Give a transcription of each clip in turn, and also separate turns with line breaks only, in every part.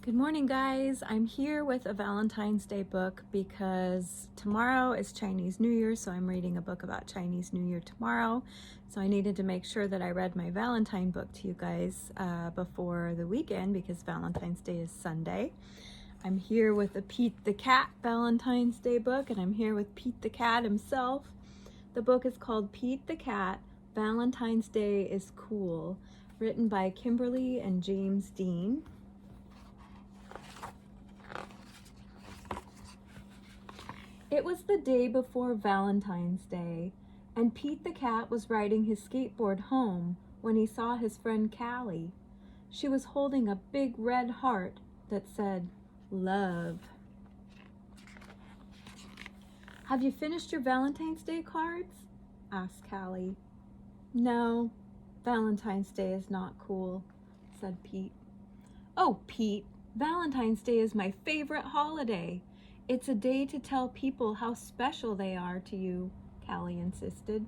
Good morning, guys. I'm here with a Valentine's Day book because tomorrow is Chinese New Year, so I'm reading a book about Chinese New Year tomorrow. So I needed to make sure that I read my Valentine book to you guys before the weekend because Valentine's Day is Sunday. I'm here with a Pete the Cat Valentine's Day book, and I'm here with Pete the Cat himself. The book is called Pete the Cat, Valentine's Day is Cool, written by Kimberly and James Dean. It was the day before Valentine's Day, and Pete the Cat was riding his skateboard home when he saw his friend Callie. She was holding a big red heart that said, "Love." "Have you finished your Valentine's Day cards?" asked Callie. "No, Valentine's Day is not cool," said Pete. "Oh, Pete, Valentine's Day is my favorite holiday. It's a day to tell people how special they are to you," Callie insisted.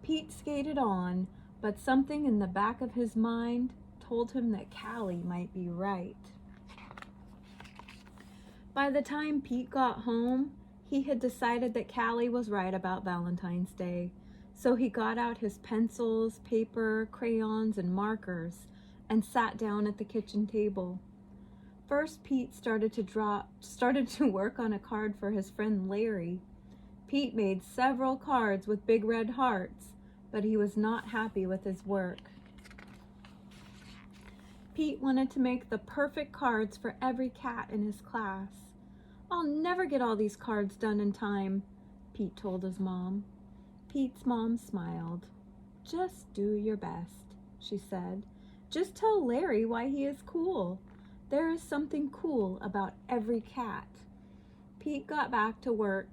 Pete skated on, but something in the back of his mind told him that Callie might be right. By the time Pete got home, he had decided that Callie was right about Valentine's Day, so he got out his pencils, paper, crayons, and markers and sat down at the kitchen table. First, Pete started to work on a card for his friend Larry. Pete made several cards with big red hearts, but he was not happy with his work. Pete wanted to make the perfect cards for every cat in his class. "I'll never get all these cards done in time," Pete told his mom. Pete's mom smiled. "Just do your best," she said. "Just tell Larry why he is cool. There is something cool about every cat." Pete got back to work.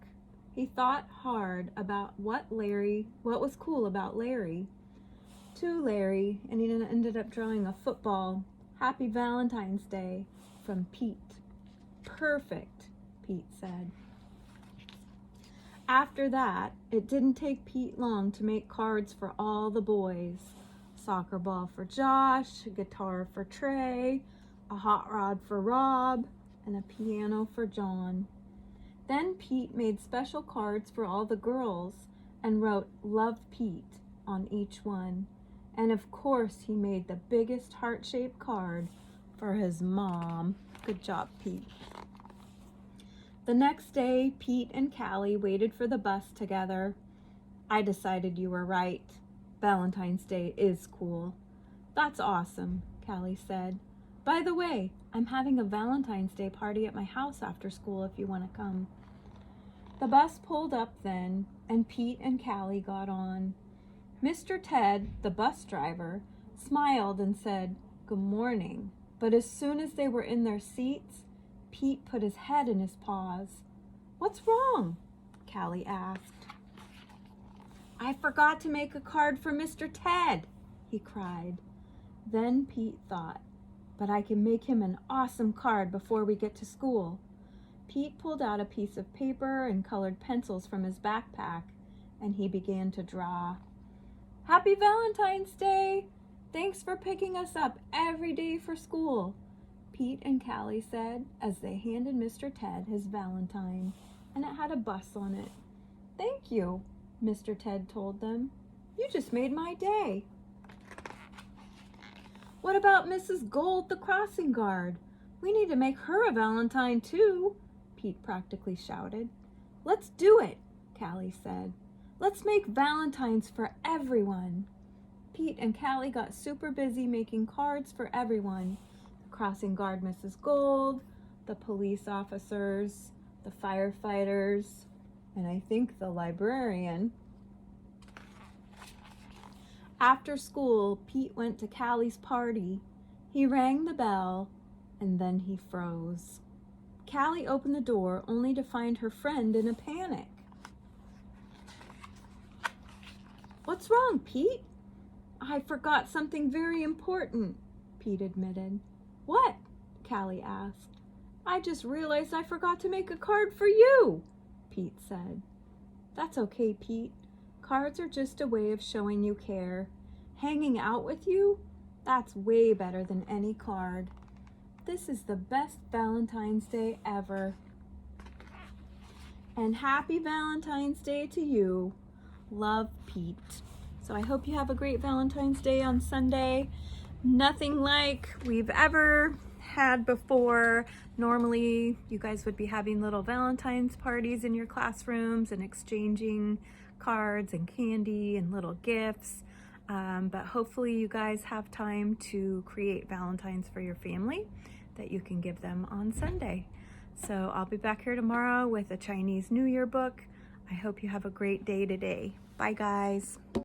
He thought hard about what was cool about Larry. To Larry, and he ended up drawing a football, "Happy Valentine's Day," from Pete. "Perfect," Pete said. After that, it didn't take Pete long to make cards for all the boys. Soccer ball for Josh, a guitar for Trey, a hot rod for Rob, and a piano for John. Then Pete made special cards for all the girls and wrote "Love Pete" on each one. And of course he made the biggest heart-shaped card for his mom. Good job, Pete. The next day, Pete and Callie waited for the bus together. "I decided you were right. Valentine's Day is cool." "That's awesome," Callie said. "By the way, I'm having a Valentine's Day party at my house after school if you want to come." The bus pulled up then, and Pete and Callie got on. Mr. Ted, the bus driver, smiled and said, "Good morning," but as soon as they were in their seats, Pete put his head in his paws. "What's wrong?" Callie asked. "I forgot to make a card for Mr. Ted," he cried. Then Pete thought, "But I can make him an awesome card before we get to school." Pete pulled out a piece of paper and colored pencils from his backpack, and he began to draw. "Happy Valentine's Day! Thanks for picking us up every day for school," Pete and Callie said as they handed Mr. Ted his Valentine, and it had a bus on it. "Thank you," Mr. Ted told them. "You just made my day." "What about Mrs. Gold, the crossing guard? We need to make her a Valentine too," Pete practically shouted. "Let's do it," Callie said. "Let's make Valentines for everyone." Pete and Callie got super busy making cards for everyone. The crossing guard, Mrs. Gold, the police officers, the firefighters, and I think the librarian. After school, Pete went to Callie's party. He rang the bell, and then he froze. Callie opened the door only to find her friend in a panic. "What's wrong, Pete?" "I forgot something very important," Pete admitted. "What?" Callie asked. "I just realized I forgot to make a card for you," Pete said. "That's okay, Pete. Cards are just a way of showing you care. Hanging out with you, that's way better than any card." This is the best Valentine's Day ever. And happy Valentine's Day to you. Love, Pete. So I hope you have a great Valentine's Day on Sunday. Nothing like we've ever had before. Normally, you guys would be having little Valentine's parties in your classrooms and exchanging cards and candy and little gifts. But hopefully you guys have time to create Valentines for your family that you can give them on Sunday. So I'll be back here tomorrow with a Chinese New Year book. I hope you have a great day today. Bye, guys.